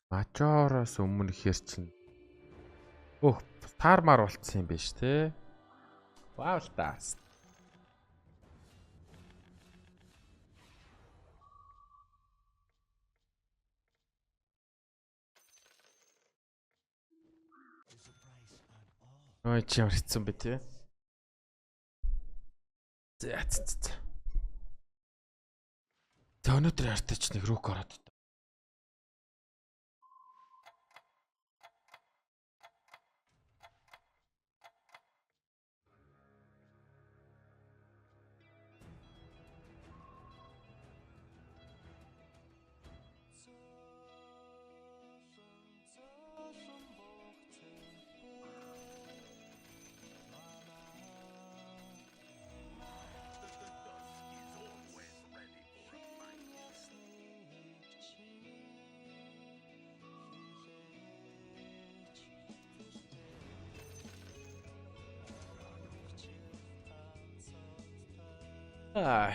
Мажороос өмнө ихэр чинь. Өөх, таармаар болцсон юм биш те. Вау л та. Ой чи ямар хэцүү бэ те. За. За өнөөдөр артач нэг рүүк ороод. Аа.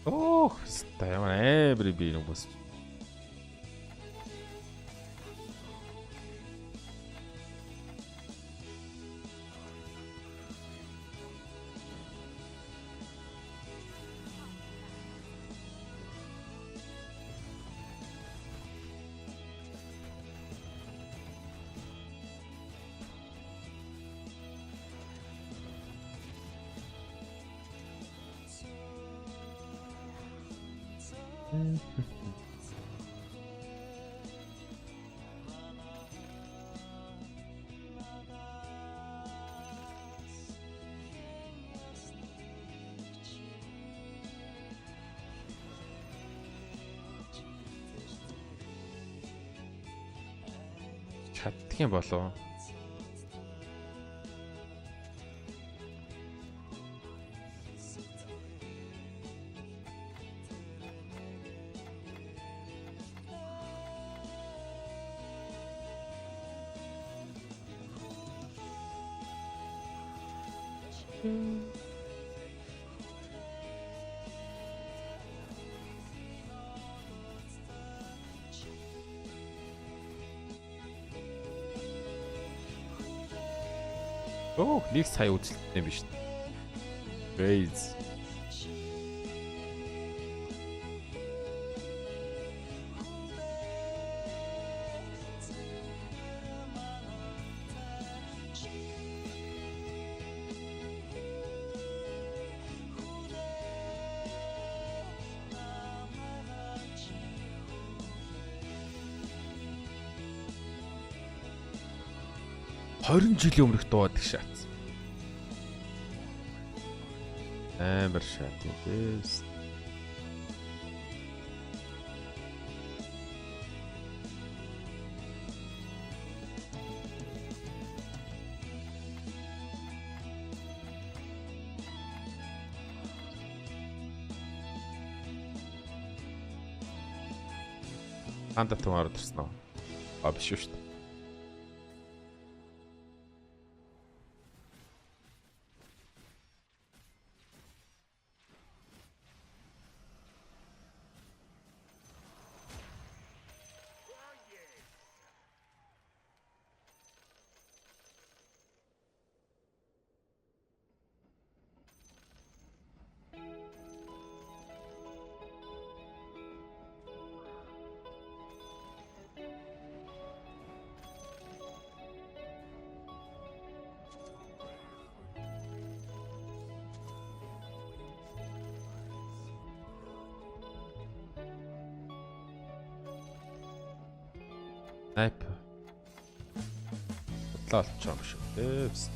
Ох, ямар амар би нэг бас. Чаддгийн болов. Оо, нэг сая үзэлттэй биш. Raise. Жилийн өмнөх дуудаг шат. Амар шат юм дэс. Ханда түн ороод ирсэн үү? А биш шүү дээ. Найп. Бодлоо олчих юм шүү. Дэвс.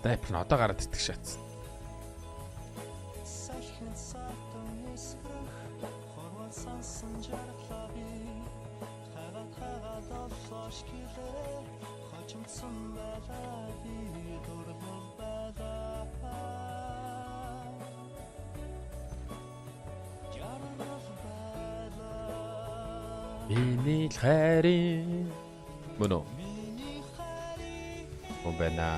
Снайпер нь одоо гараад итгэж шатсан. Миний хайрын мөнөө Обена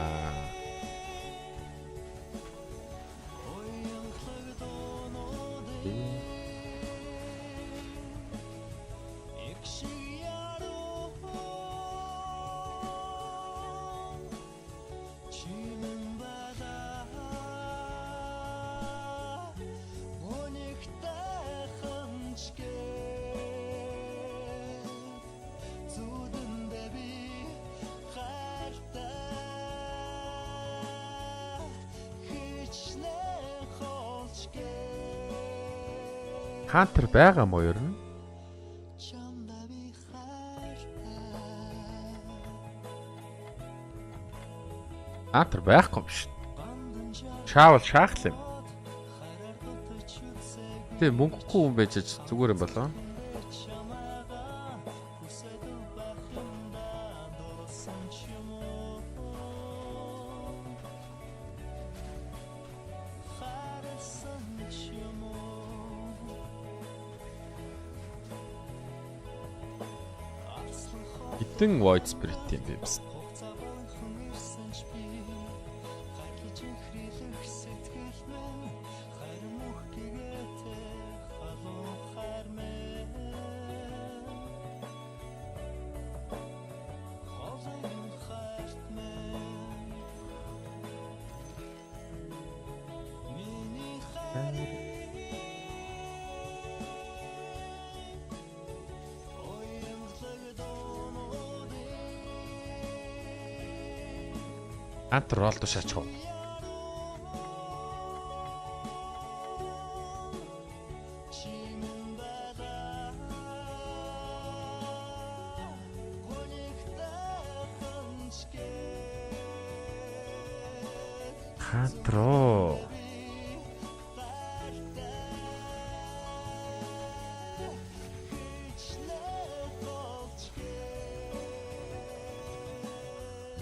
Хантер байгаа мó ер нь? Хантер байхгүй юм шүү. Шаавал шаахлаа юм. Тэ мөнгөгүй хүн байж зүгээр юм болоо. Хитэн Void Spirit юм бэ биз? Антер ролд шаачих уу? Хатро.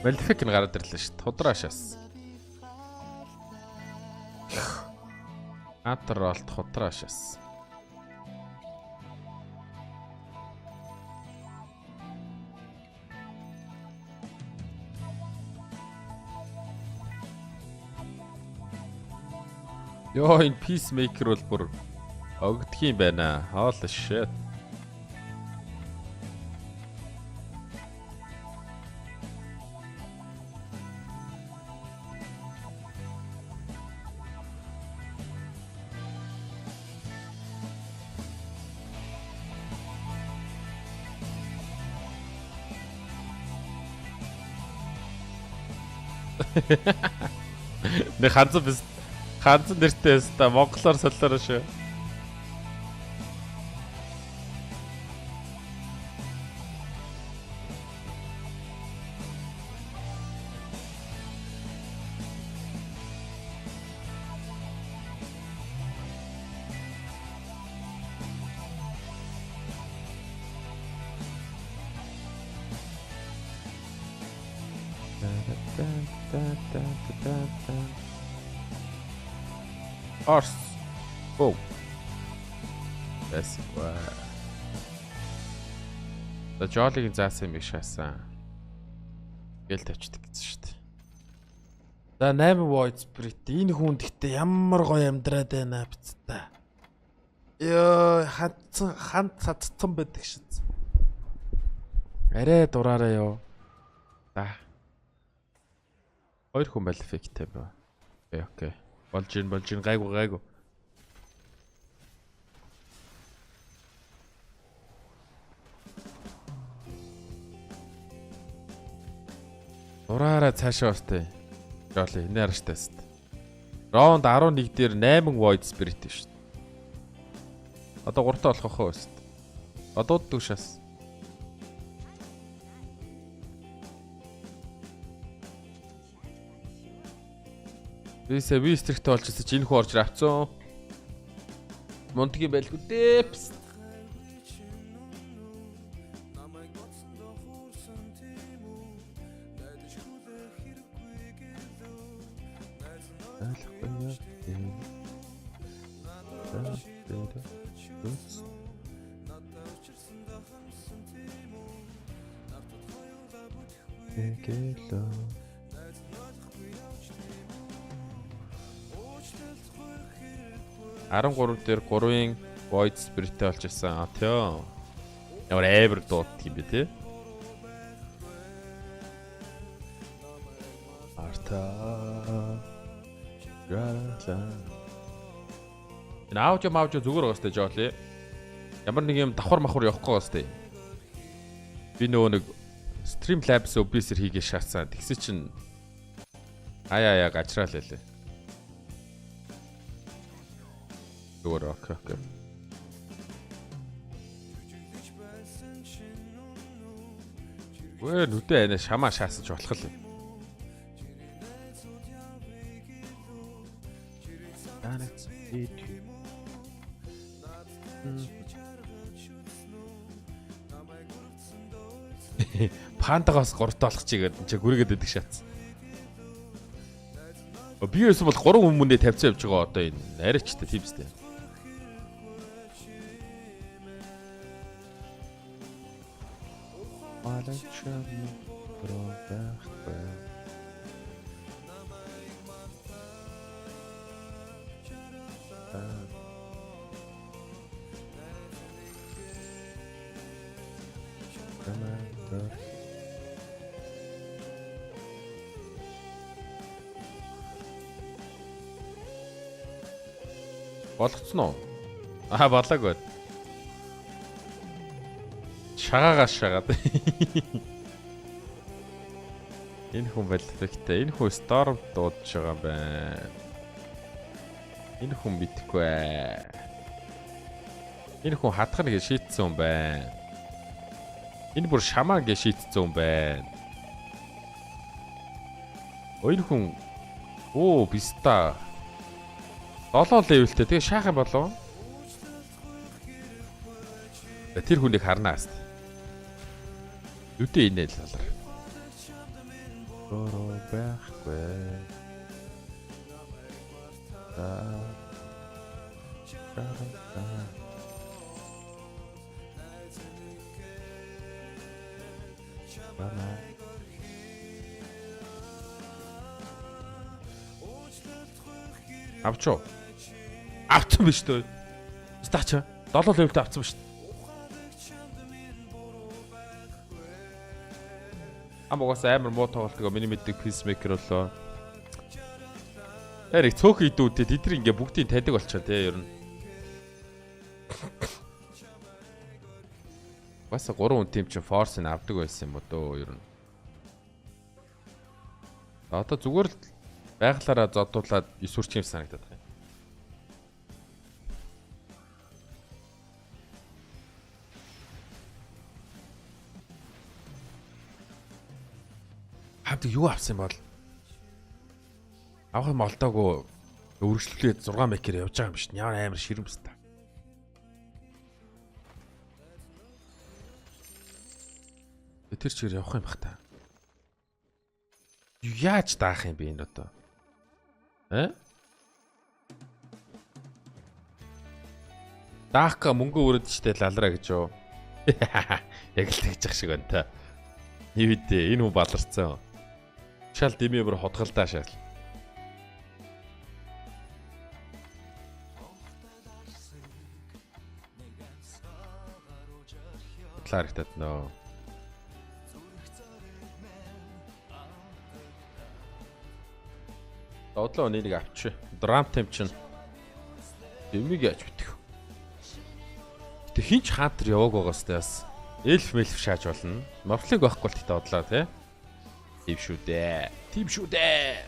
Мэлфик нь гараад ирлээ шүү. Худраашаас. Атролт худраашаас. Ёо энэ Peacemaker бол бүр огдгийн байна. Holy shit. Нэг ханзан нэртэй өста монголоор солиороо шүү. Орс. Оо. That's why. За Жолигийн заасан юм их шаасан. Гэл тавьчихдаг гэсэн шүү дээ. За 8 Void Spirit энэ хүн гэхдээ ямар гоё амьдраад байна бицтэй. Ёо ханд цадцсан байдаг шээ. Арай дураараа ёо. За. Хоёр хүн байл эффекттэй бай. Окей. Болж ин гайгүй. Дураараа цаашаа бастай. Жоли энэ харагтай тест. Раунд 11 дээр 8 Void Spirit шүү дээ. Одоо 3 таа болох хөө тест. Одоо дүүшээс. Би стрикт болж ирсэн чи энэ хүү орж авцсан. Мунтгийн байлгүй дээ. Арам 3 дээр 3-ын Void Spirit-тэй болж ирсэн. Тё. Ямар эвэр дууддаг юм бэ те? Арта. Энэ аудио зүгээр байгаа сте Жоли. Ямар нэг юм давхар махур явахгүй байгаа сте. Би нөгөө нэг Streamlabs OBS-ээр хийгээ шаацсан. Тэгсэн чинь аяа гачраал лээ. Зүгээр окей. Вэ нүдэ анаа шамаа шаасаж болох л юм. Пандагаас 3 толох чигээд чи гүргээд идэг шатсан. Би юусэн бол 3 хүмүүнээ тавьцсан явж байгаа одоо энэ арайчтай тиймстэй. Болгоцсон уу? Болоогүй. Шагаад. Энэ хүн байл эффекттэй. Энэ хүн Storm дуудаж байгаа байна. Энэ хүн битгэхгүй ээ. Энэ хүн хатгах гэж шийтсэн юм байна. Энэ бүр шамаа гэж шийтсэн юм байна. Энэ хүн биста 7 левелтэй. Тэгээ шаах юм болов. Тэр хүнийг харнаас. Үгүй энэ л талаар. Гoro байхгүй. Авчоо. Авцсан биш үү? Стач 7 левелтэй авцсан биш. Амгаас амар муу тоглолтгоо миний мэддэг Peacemaker болоо. Эрэг цөөхөн идүүдтэй тэд нар ингээ бүгдийг тадаг болчихоо тий ер нь. Бас 3 хүн тийм чинь Force-ыг авдаг байсан юм уу дөө ер нь. Одоо зүгээр л байглаараа зодуулаад эсвэрч юм санагдаад байна. Хавд юу авсан бол? Авах юм олдоогүй өргөжлүүлээд 6 мекээр явж байгаа юм шүү дээ. Ямар амар ширэмс та. Тэр чигээр явах юм бах та. Яаж даах юм бэ энэ одоо? Даахка мөнгө өрөөд штэ лалраа гэж юу? Яг л тэгж ах шиг байна та. Нивэдэ энэ хүн баларцсан. Шал димээр хотголдаа шал. Харагдаад нөө. Одлоо нэг авчи. Драм темп чин. Дэмиг яаж битэх. Тэг хинч хантер явааг байгаас тас. Эльф мэлф шааж болно. Морфлиг байхгүй л тэгтээ одлоо тий. Тийм шүү дээ. Тийм шүү дээ.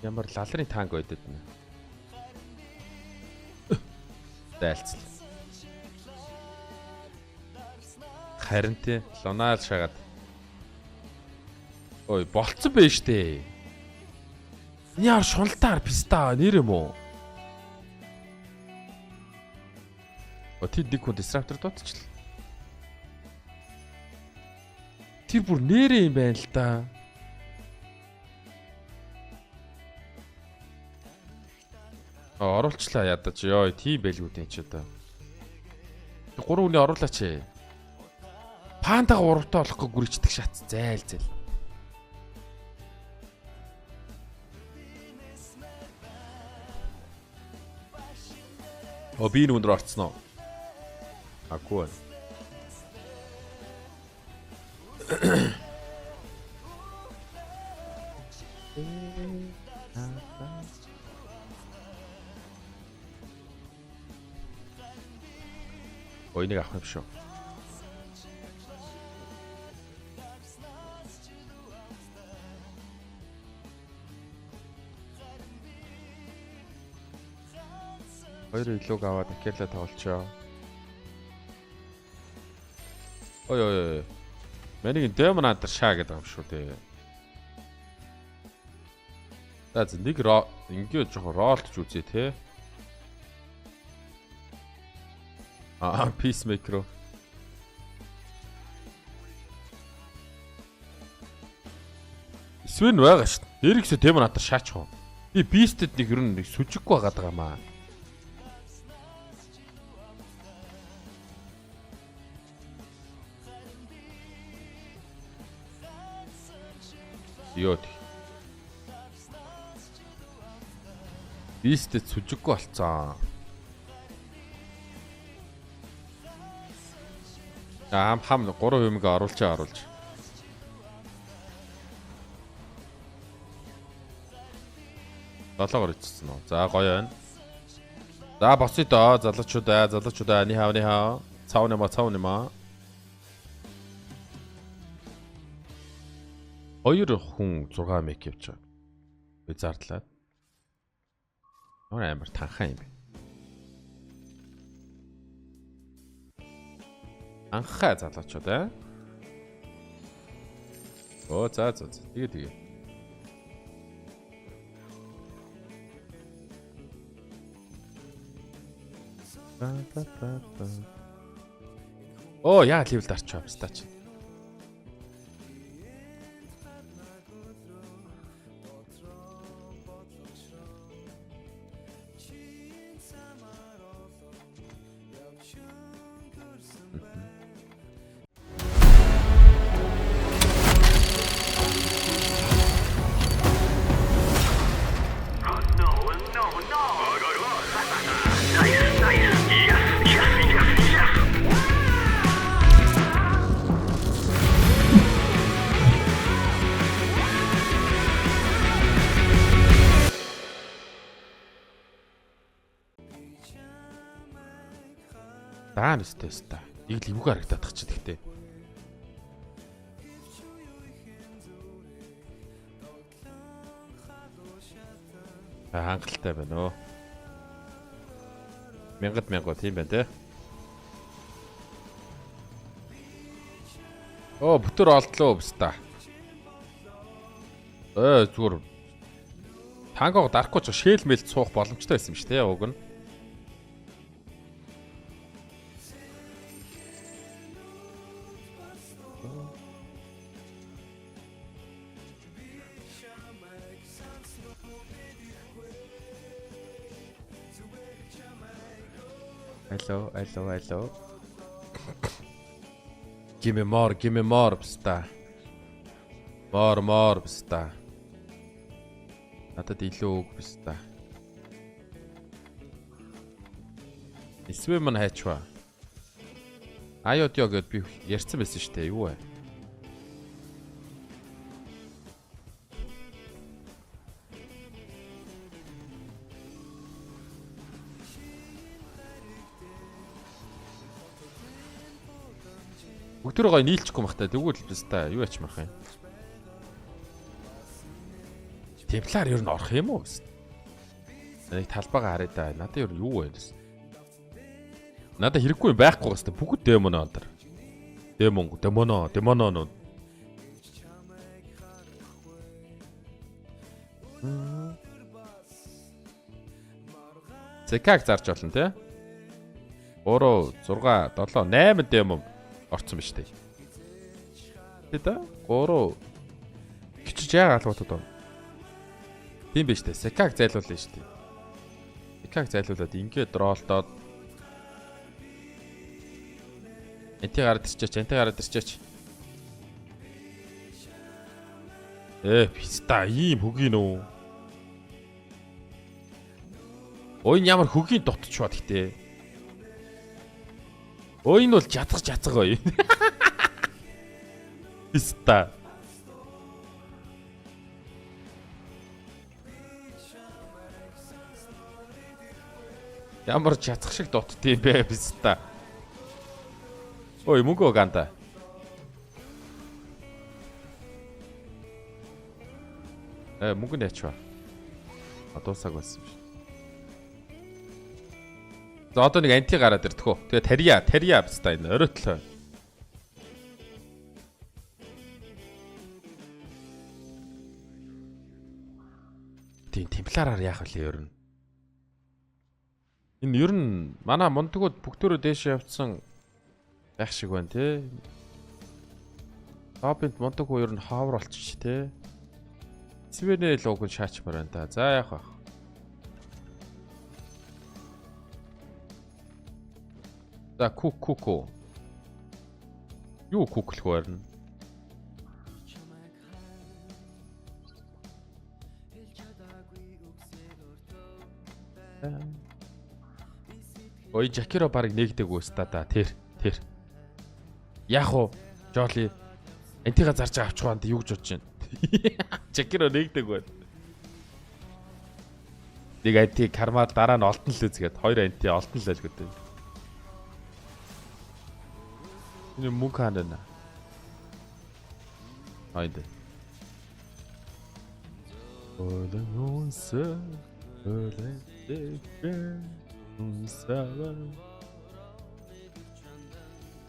Ямар лалрын танк байдэд нэ. Дайлцал. Харин тий лонаал шагаад. Ой болцсон байж штэ. Яар шуналтаар писта нэр юм уу? Өтөд нэг хүн дисраптор дутчихлаа. Тэр бүр нэрээ юм байна л да. Оруулчлаа ядаж ёо тийм байлгуудын ч одоо. 3 хүний оруулаач. Пандага урагтаа болохгүй гүрийчдэг шат зайл зайл. Би энэ өндөр орцсон уу? Акгүй. Ой нэг авах юм шүү. Хоёр илүүг аваад Акела тоглолчоо. Ой. Мэнийг Demon Hunter шаа гэдэг юм шүү дээ. За нэг ингээд жоохон ролтж үзье те. Peacemaker. Свен байгаа шүү дээ. Эргэсэ Demon Hunter шаачих уу? Би Beast-д нэг ер нь нэг сүжиггүй байгаад байгаа маа. Йод. Beast-д сүжиггүй болцсон. Хам 3 юмг оруулж. Долоогоор ичсэн үү. За гоё байна. За босъё доо залуучуудаа ни хаа. Цав нэмаа. Хоёр хүн 6 мек явж байгаа. Би зардлаад. Амар танхаа юм бэ. Анхаа залуучууд аа. Оо за. Тэгээ. Оо яа левел дарчаа стач. Даанс теста. Ийг ливүүг харагдаад тах чи тэгтээ. Хангалттай байна оо. Мянгад тийм байна те. Оо бүтэр олдлоо бста. Зүгээр тангог дарахгүй ч шээлмэл суух боломжтой байсан юм шүү те уг нь. Hello. Give me more, бста. More, бста. Надад илүү үг бста. Эсвэл мань хайчваа. Айодё гэд би ярьсан байсан шүү дээ. Юу вэ? Бүгдөө гой нийлчихгүй махтай. Тэгвэл бста юу ач мах юм. Темплар ер нь орох юм уу? Нэг талбайгаа харъя да. Надад ер нь юу вэ? Надад хэрэггүй байхгүй хэвээр бүгд демоно өндөр. Демоно. Зэкаг зарж болно те. 3 6 7 8 демон орцсон биз дээ. Тэдэ 3 кичиж яагаад алгуудад байна. Тийм биз дээ. Секаг зайлуулна шүү дээ. Секаг зайлуулад ингээд ролдоод энти гараад ирчээч. Писта ийм хөгийн үү? Ой ямар хөгийн дотчваад гэтээ. Ой энэ бол жацг ой. Писта. Ямар жацг шиг дотдсон бэ писта. Ой мөнгө ганта. Мөнгө нэчва. Адуусаг болсон биш. За одоо нэг анти гараад ирдэх үү. Тэгээ тарья бста энэ оройтлоо. Тийм темплараар яах вэ ер нь? Энэ ер нь манай мундагууд бүгдөө дээш явцсан байх шиг байна те. Топент мундаггүй ер нь ховор болчих те. Свенэл уг нь шаачмаар байна да. За яах вэ? За куку. Юу куклэх вэ? Ой Жакиро баг нэгдэг үстэ да. Тэр. Яах вэ? Жоли антига зарж авчих ванд юу гэж бодож байна? Жакиро нэгдэг байна. Нэг анти карма дараа нь олтон л үзгээд 2 анти олтон л л гэдэг. Энэ мөнгө ханаа. Хайде.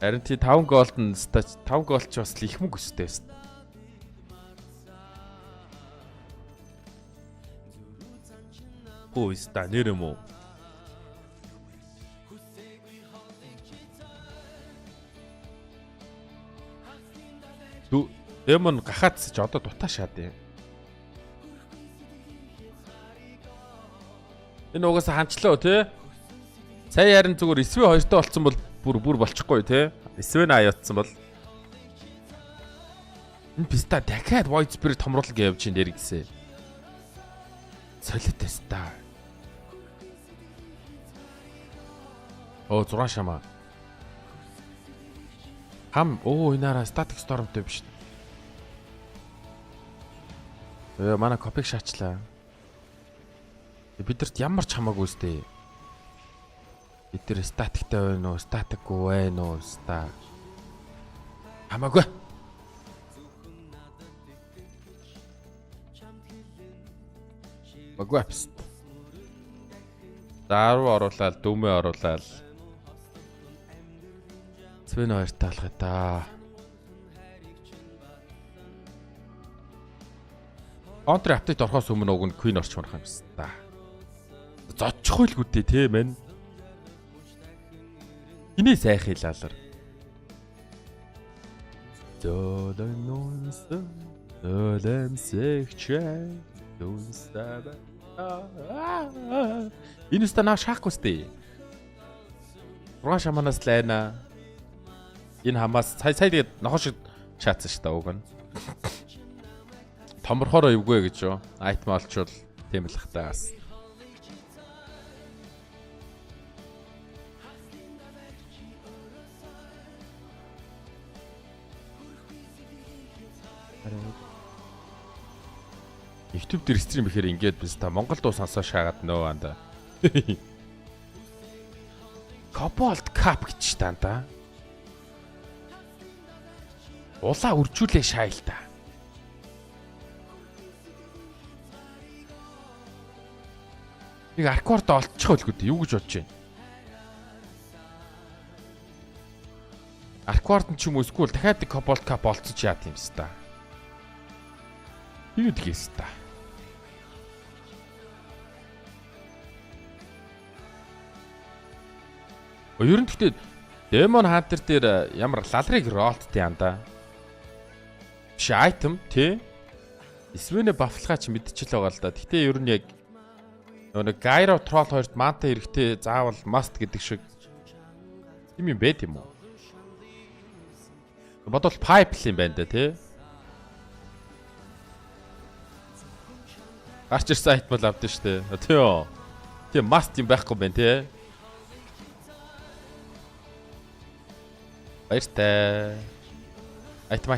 Харин тий 5 голд нь 5 гол ч бас их мөнгө өстэй байсан. Ой ста нэрэмүү. Демон гахац ч одоо дутаа шаад юм. Энэ угаасаа ханчлаа тий. Сая харин зүгээр эсвэ 2-той болцсон бол бүр болчихгүй тий. Эсвэ 80 утсан бол энэ писта дахиад void spirit томруулга явж ин дээр гисэн. Солид теста. Оо 6 шамаа. Энаараа static stormтэй биш. Манай копиг шаачлаа. Бидэрт ямар ч хамаагүй сте. Бид тэр статиктай байна уу, статикгүй байна уу, ста. Хамаагүй. Багвапс. 10 оруулаад, дүмээ оруулаад. Свен хоёр таалах та. Контр апдейт орохоос өмнө уг нь Queen орчморох юм байна та. Зодчихгүй л гүдээ тийм ээ. Хиний сайхан хэлаалар. Энэ үстэ наа шахахгүй сте. Руу шаманаас лайна. Энэ хамаас сая тэгээд нохоо шиг чаацсан шүү дээ уг нь. Томорхоор эвгүй гэж юу. Айтм олчвол тийм л хтаас. YouTube дээр стрим ихээр ингээд биз та Монгол дуу сонсоо шаагаад нөө анда. Cobalt Cup гэж та. Улаа үржүүлээ шайл та. Нэг аркорд олцчих байлгүй дээ. Юу гэж бодож байна? Аркорд нь ч юм уу эсвэл дахиад нэг Cobalt Cup олцож яат юм ста. Юу гэдгийс та. Ер нь гэхдээ Demon Hunter дээр ямар лалрыг ролттэй юм да. Биш айтем тий. Свенэ бафлахаа ч мэдчихэл байгаа л да. Гэхдээ ер нь яг нэг Gyro Troll 2-т манта хэрэгтэй заавал must гэдэг шиг юм байт юм уу? Бодвол pipe юм байна да тий. Гарч ирсэн айтмал авдсан штэ. Тий юу. Тий must юм байхгүй байна тий. Баяртай. Айтм.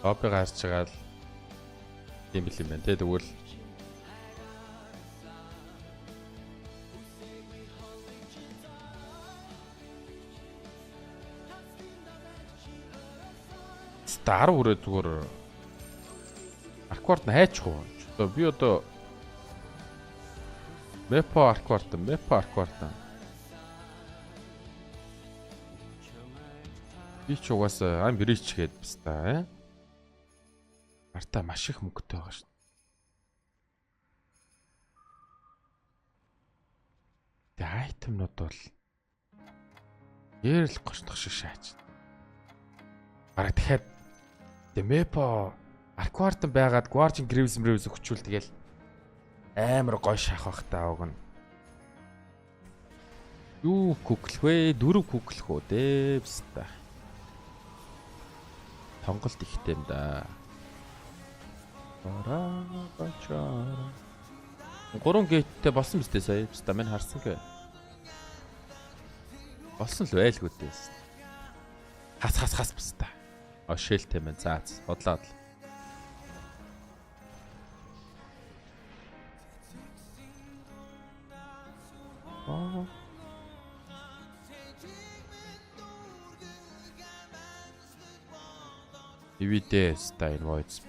Копи гарч байгаа л юм бил юм байна те тэгвэл Star үрээ зүгээр Арквард нь хайчих уу? Одоо би одоо Мэпо Арквард. Би ч угаасаа ам бирич гээд баста. Арта маш их мөнгөтэй байгаа шүү. Тэ айтемнууд бол ярил гочдох шиг шаач. Бараг дахиад Мэпо Арквард байгаад Guardian Greaves өгчүүл тэгэл амар гой шахах таа уг нь. Юу күклэх вэ? 4 күклэх үү дээ баста. Сонголт ихтэй юм да. 3 гейттэй болсон биз дээ сая. Баста минь харсан гэ. Болсон л байлгүй дээ. Хас баста. Шэлтэй мэн заац. Бодлоод л. Evidence style voice.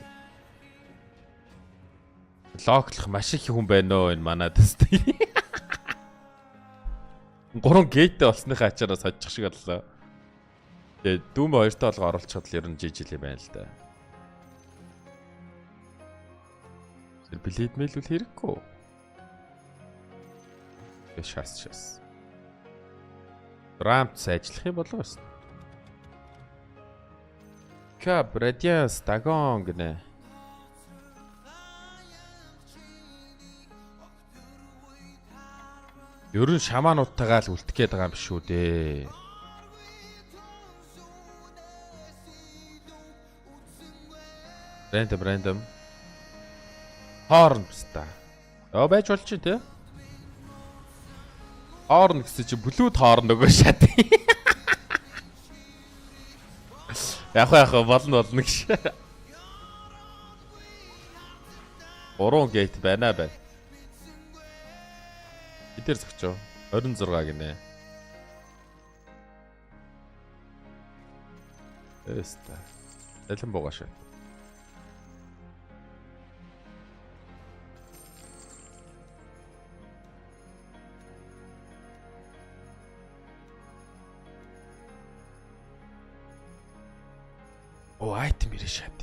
Локлох маш их хүн байна нөө энэ манад тест. 3 гейттэй болсныхаа ачаараас хожих шиг боллоо. Тэгээ дүүм 2-т олго оруулчихвал ер нь жижиг юм байна л да. Тэр билет мэйлүүл хэрэггүй. Шас. Рамт сайжлах юм болов уу? Кап радиас тагон гэнэ. Ер нь шамаануудтайгаа л үлдэх гээд байгаа юм биш үү дээ. Random. Хорн баста. Байж болж чинь те. Хорн гэсэн чи блүүд хорн нөгөө шат. Яг болно гэж. 3 гейт байна. Эдгээр зогчоо 26 гинэ. Эста. Дэлэн буугаа шээ. Оо айтем ирээ шат.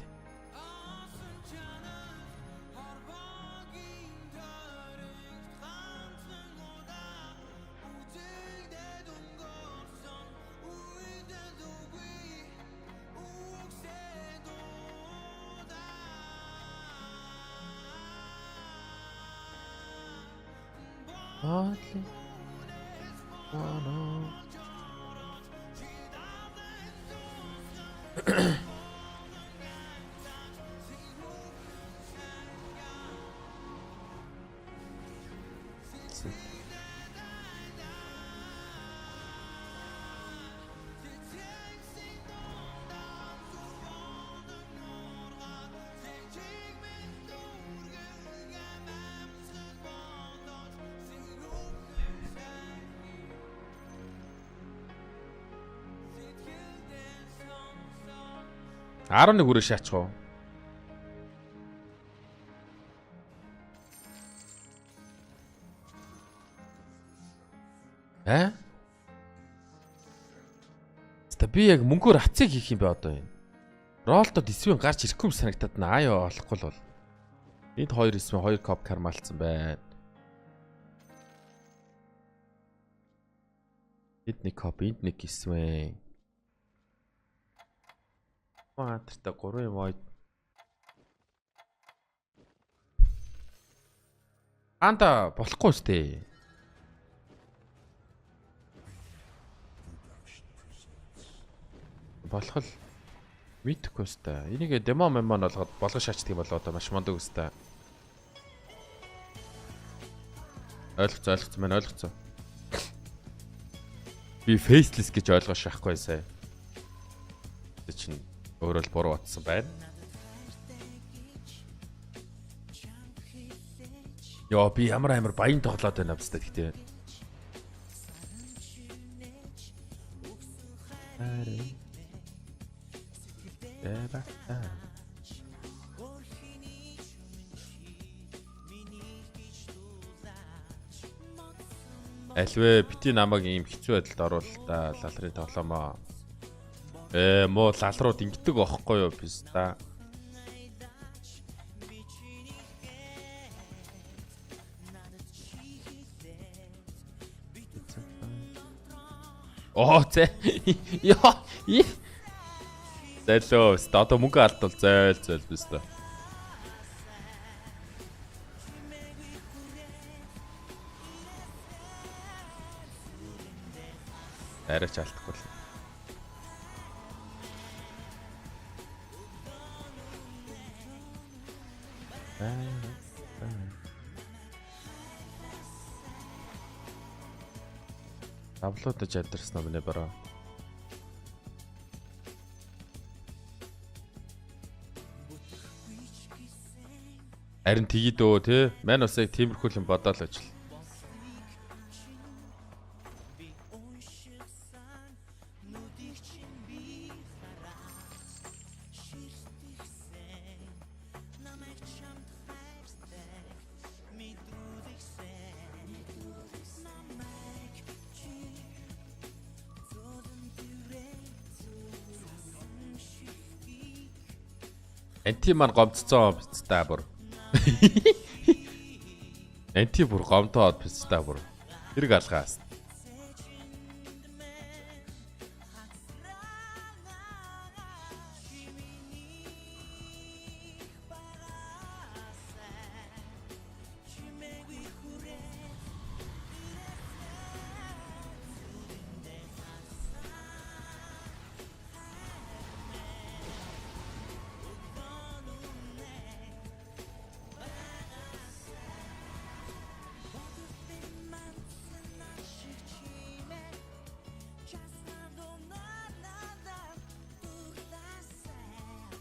Арон нэг үрээ шаачих уу? Би яг мөнгөөр хацыг хийх юм бэ одоо энэ. Ролтод эсвэн гарч ирэхгүй юм санагтаад нааяа олохгүй л бол. Энд 2 эсвэн 2 коп кармалцсан байна. Энд нэг коп, энд нэг эсвэн. Маатартай 3 юм ой. Анда болохгүй штэ. Болох л мэдхгүй өстэй. Энийг демо мемон болгоод болгож шаачдаг болоо одоо маш мондөг өстэй. Ойлгоцсон маань ойлгоцсон. Би faceless гэж ойлгож шахахгүй сая. Тэ чинь өөрөө л буруу утсан байна. Яа би ямар баян тоглоод байна австаа гэхдээ. Альвэ бити намайг ийм хэцүү байдалд оруул та лалрын тоглоомоо. Муу лалрууд ингэдэг аахгүй юу писта. Оо зэ. Яа. Зэлөө одоо мөнгө алдвал зээл писта. Арайч алдахгүй л. Тавлуудаж ядарсан юм нэ бараа. Харин тгий дөө те. Мань бас яг тиймэрхүү юм бодоол ажил. Анти маань гомццоо бицтэй бүр. Анти бүр гомтоод бицтэй бүр. Хэрэг алгаас.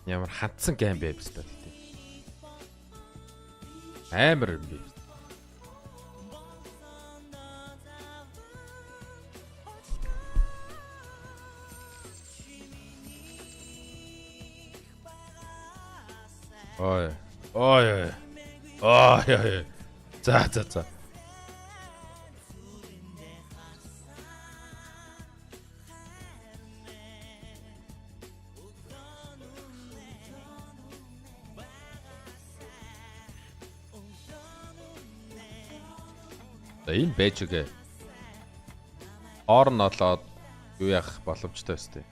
Ямар хандсан гейм бэ бистэ. Амар юм бэ. Ой. За. За энэ байж үгээ. Орн олоод юу яах боломжтой өстэй.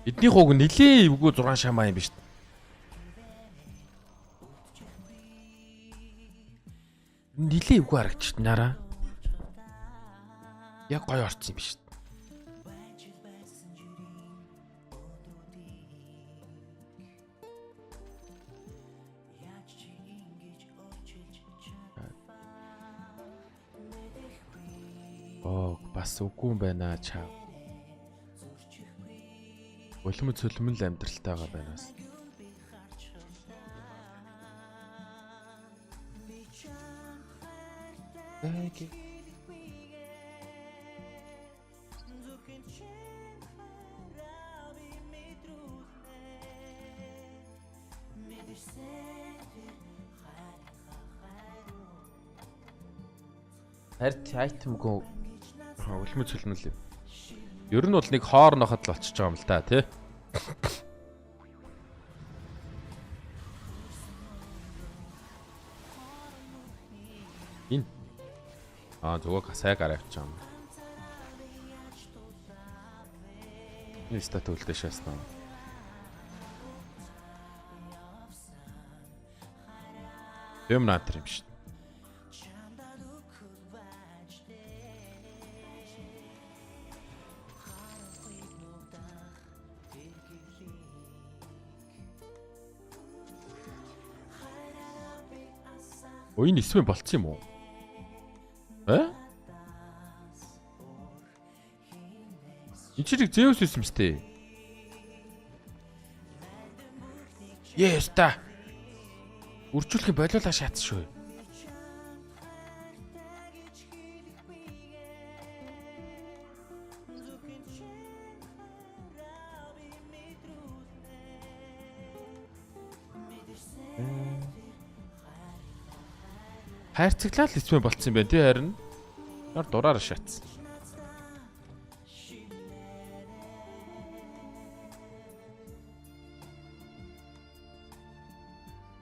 Эдний хууг нилээ эвгүй 6 шамаа юм биш. Нилээ эвгүй харагч нараа. Яг гоё орцсон юм биш. Оо бас үгүй юм байна чаа. Улмд цөлмөн л амьдралтайгаа байнаас. Харт айтемгүй улмд цөлмөн л юм. Ер нь бол нэг хоор ноход л болчихж байгаа юм л да тий. Энэ зүгээр сайн гараа авчих юм. Энэ стат үлдээ шаснаа. Юм наатар юм шүү. Ой энэ эсвэн болцсон юм уу? Энэ чирэг Zeus юм сте. Yes та. Үржүүлэх болиулаа шаацсан шүү. Хайрцаглал эсвэн болцсон юм байна тий харин. Нар дураар шаацсан.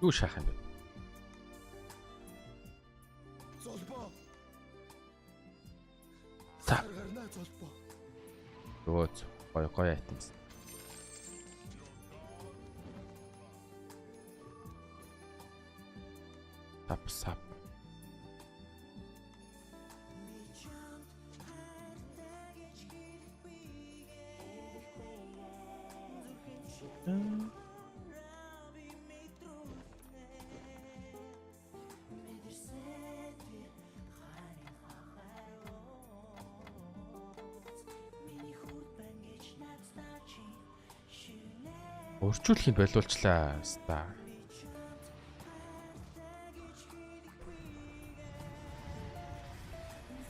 Юу шахах юм бэ? Золбоо. За. Гарнаа золбоо. Өө гоё айтемс. Сап. Өрчүүлэхийг болиулчлаа ста.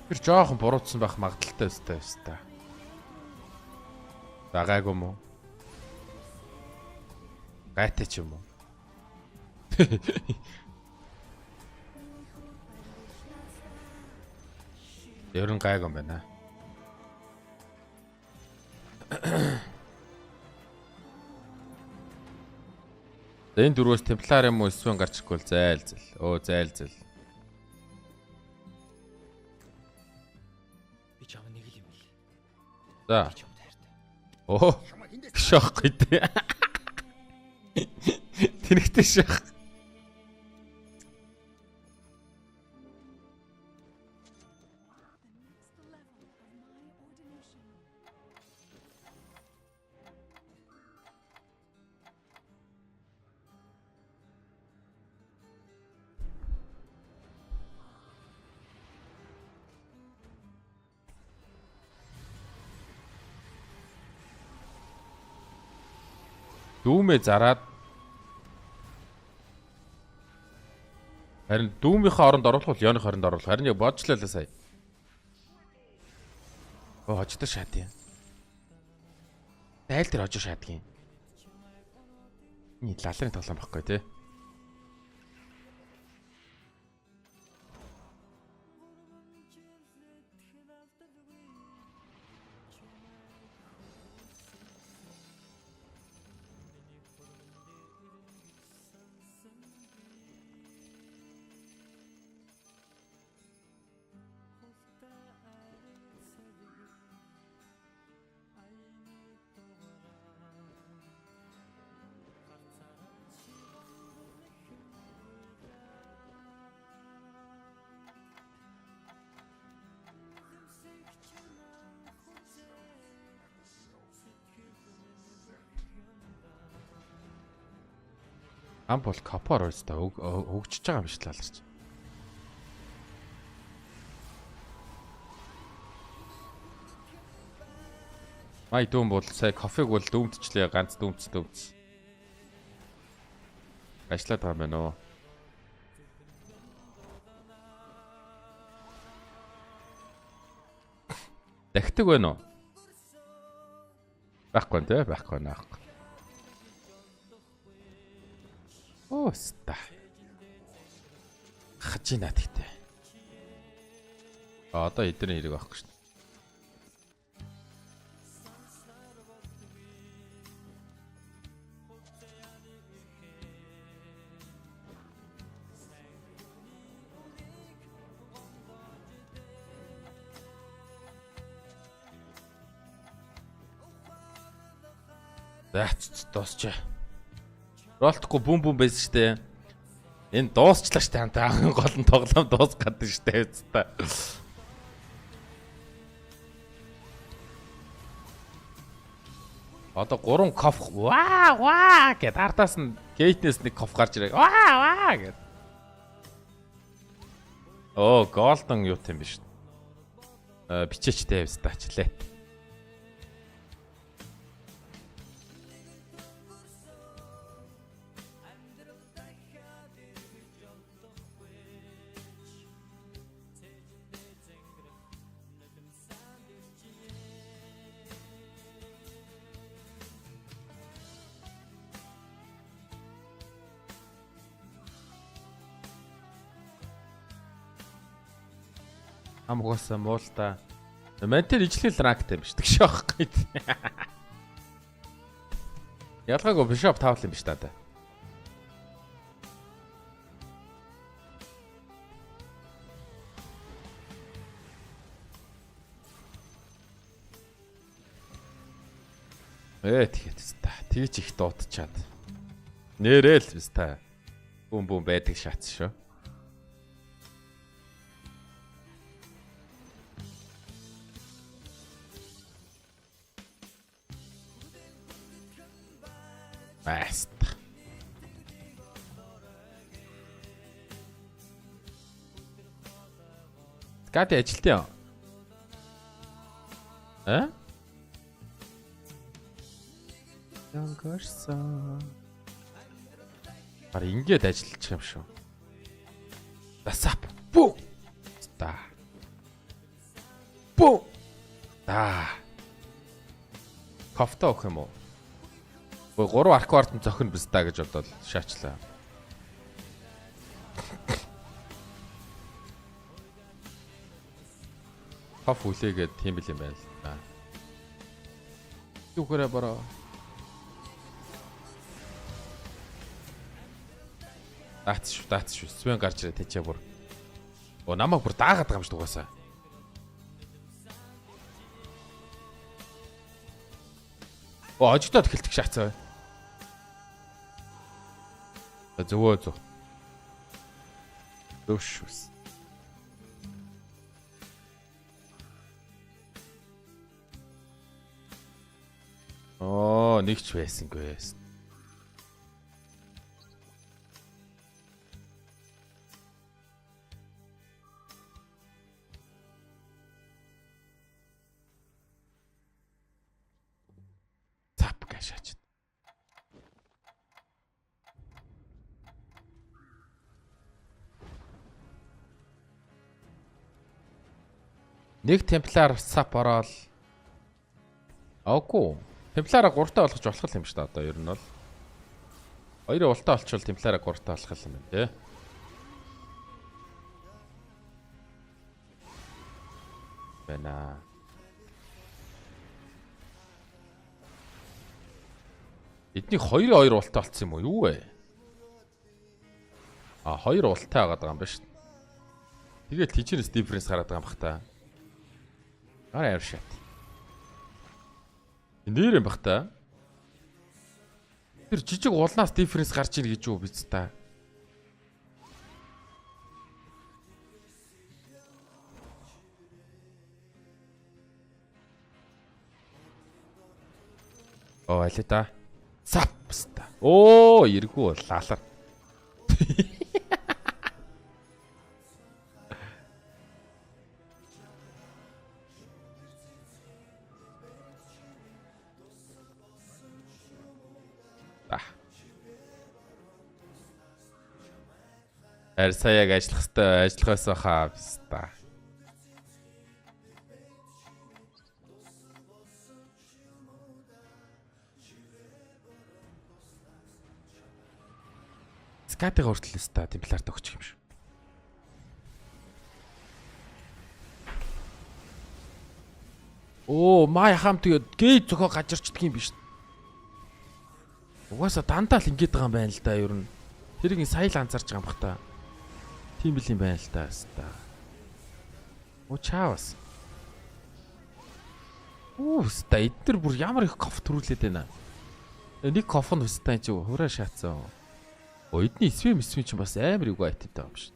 Тэр жоохон буруутсан байх магадaltaй өстэй. Дагааг юм уу? Гайтай ч юм уу? Ерөн гайг юм байна. Энэ дөрвөөс темплар юм уу эсвэл гарчихгүй л зайлзэл. Зайлзэл. Би чам нэг л юм л. За. Би чам таартай. Шохгүй дээ. Тэнэгтэй шах. Дүүмээ зараад харин дүүмийнхээ оронд оруулах бол Ёных оронд оруулах. Харин яг бодчлаа л сая. Хожтой шаад юм. Дайл дээр хожоо шаадгийн. Ни лалрын тоглоом байхгүй тий. Ам бол капор өстой өгчөж байгаа юм шиг лаларч. Май дүүм бол сая кофег бол дүүмтчлээ ганц дүүмц. Ажлаад байгаа юм байна уу? Дахтаг байна уу? Байхгүй нэ, байхгүй наах. Оо ста. Хажинаа тэгтээ. Одоо эдний хэрэг байхгүй шүү дээ. Заач дуусчаа. Ролтгүй бүм байсан штэ. Энэ дуусчлаа штэ хамтаа гол нь тоглоом дуусгаад штэ хэвчээ. Одоо 3 коф ваа гэд артаас нь гейтнес нэг коф гарч ирээ. Ваа гэд. Оо голдон юу юм биш. Бичээчтэй явстаачлаа. Амгуусан муулта. Мантер ижлэл рактай биш тэгш аахгүй. Ялгаагүй бишоп таавал юм биш та. Тэгээд та тэгж их дуудчаад. Нэрэл биш та. Бүм байдаг шатс шүү. Баста. Гати ажилт юм. Янгорсон. Бара ингээд ажиллаж юм шүү. Басап. Бу. Та. Бу. Та. Кофта өгөх юм уу? 3 арквард нь зохино биз та гэж бодоод шаачлаа. Коф үлээгээд тийм бил юм байл та. Юу гэрэ бараа. Даац шүү. Свен гарч ирээ тэчээ бүр. Оо намайг бүр даагаад байгаа юм шүү дугаасаа. Оо ажигдаад эхэлдэг шаацаа. Зөв. Өвшүс. Оо нэгч байсангүй. Цап гашаач. Нэг темплар сап ороод Аагүй. Темплараа 3-таа болгож болох юм шүү дээ одоо ер нь бол. 2 ултаа олчвол темплараа 3-таа болох юм байна тий. Бэнаа. Эдний 2 ултаа олцсон юм уу? Юу вэ? 2 ултаа агаад байгаа юм ба шүү. Тэгээд тийчнээс дифференс гараад байгаа юм бах та. Арай шат. Нэр юм бах та. Тэр жижиг уулнаас дифференс гарч ийн гэж юу биз та. Алита. Сапста. Оо, эргүү лаалар. Харин сая яг ажиллах хэвээр ажиллахаас хаа та. Скатыг хүртэл өста темпларт өгчих юм шиг. Оо, маа яхам тэгээд гээ зөхөө гажирчдаг юм биш. Угаасаа дандаа л ингэж байгаа юм байна л да ер нь. Тэрийг сая л анзаарч байгаа юм бах та. Тийм бил юм байна л да өста. Оо чаавас. Оо өста эдгээр бүр ямар их кофе төрүүлээд байна. Нэг кофе нь өста энэ чи хураа шаацсан. Эдний эсвэм чинь бас амар юга айттай юм биш.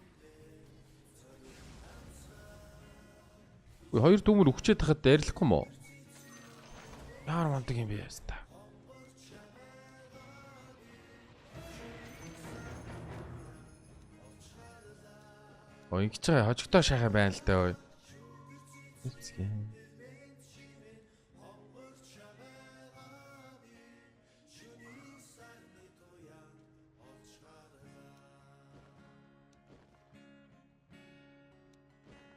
Хоёр дүүмөр өгчээд тахад дайрлахгүй юм уу? Яар мундаг юм бэ яста. Ингэж байгаа хожигдоо шахаа байна л дээ ой. Эцгээ.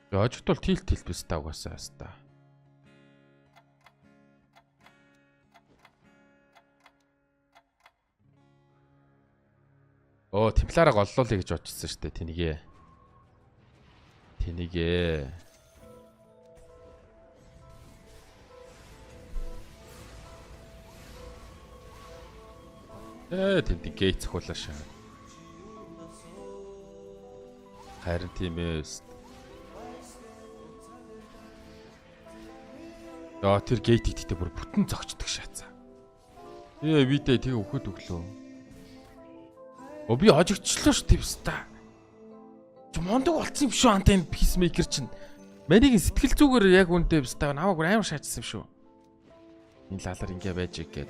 Хожигдол тилт биш та угаасаа хаста. Оо темплараа голлуулъя гэж бодчихсон шүү дээ тэнийгээ. Тэнийгээ. Тэнд гейт цохиулаашаа. Харин тийм ээ. Яа тэр гейтийг тэгтээ бүр бүтэн зогчдөг шаацаа. Видээ тэг өгөхөд өглөө. Би хожигдчихлоо ш твста. Чи мондөг болцсон юм шүү антен писмейкер чинь. Манайг сэтгэл зүгээр яг үнтэй бста намайг амар шаачсан юм шүү. Энэ лалар ингээ байж гээд.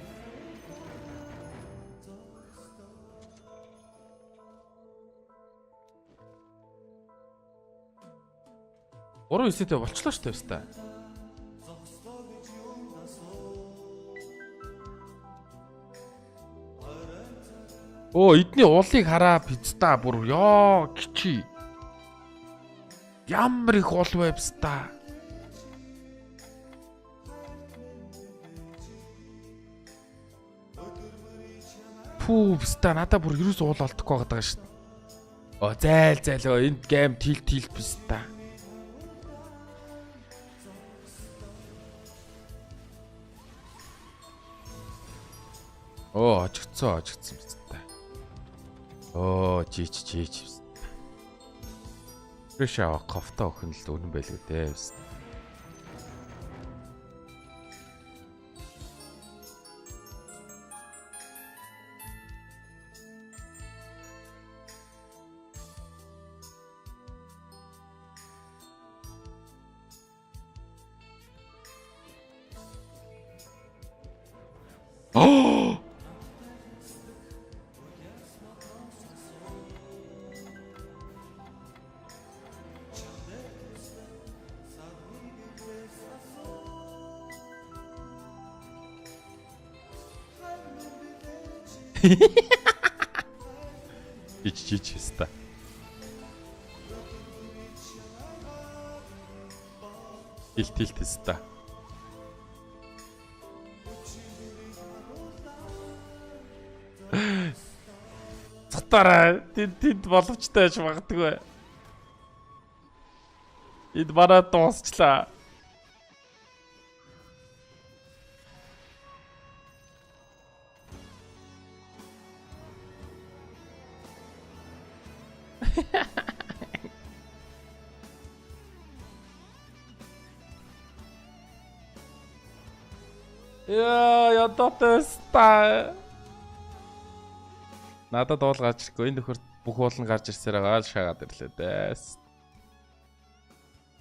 Орон өсөйтэй болчлоо ш твста. Оо эдний уулыг хараа пицта бүр ёо гिची. Ямар их уул вебста. Пүү пста надаа бүр ерөөс уул олдохгүй байгаа шүү дээ. Оо зайл энд гейм тил пста. Оо очигцсон пста. Оо жич. Фрэшаа кофта охин л үнэн байлгүй дээ. Oh! Чич хэвста. Тилт хэвста. Цатараа тэнд боловчтой байж магадгүй. Энд бараа дуусчлаа. Я дотоста. Надад уул гарч ирэхгүй. Энэ нөхөр бүх уул нь гарч ирсээр байгаа л шаагаад ирлээ дээ.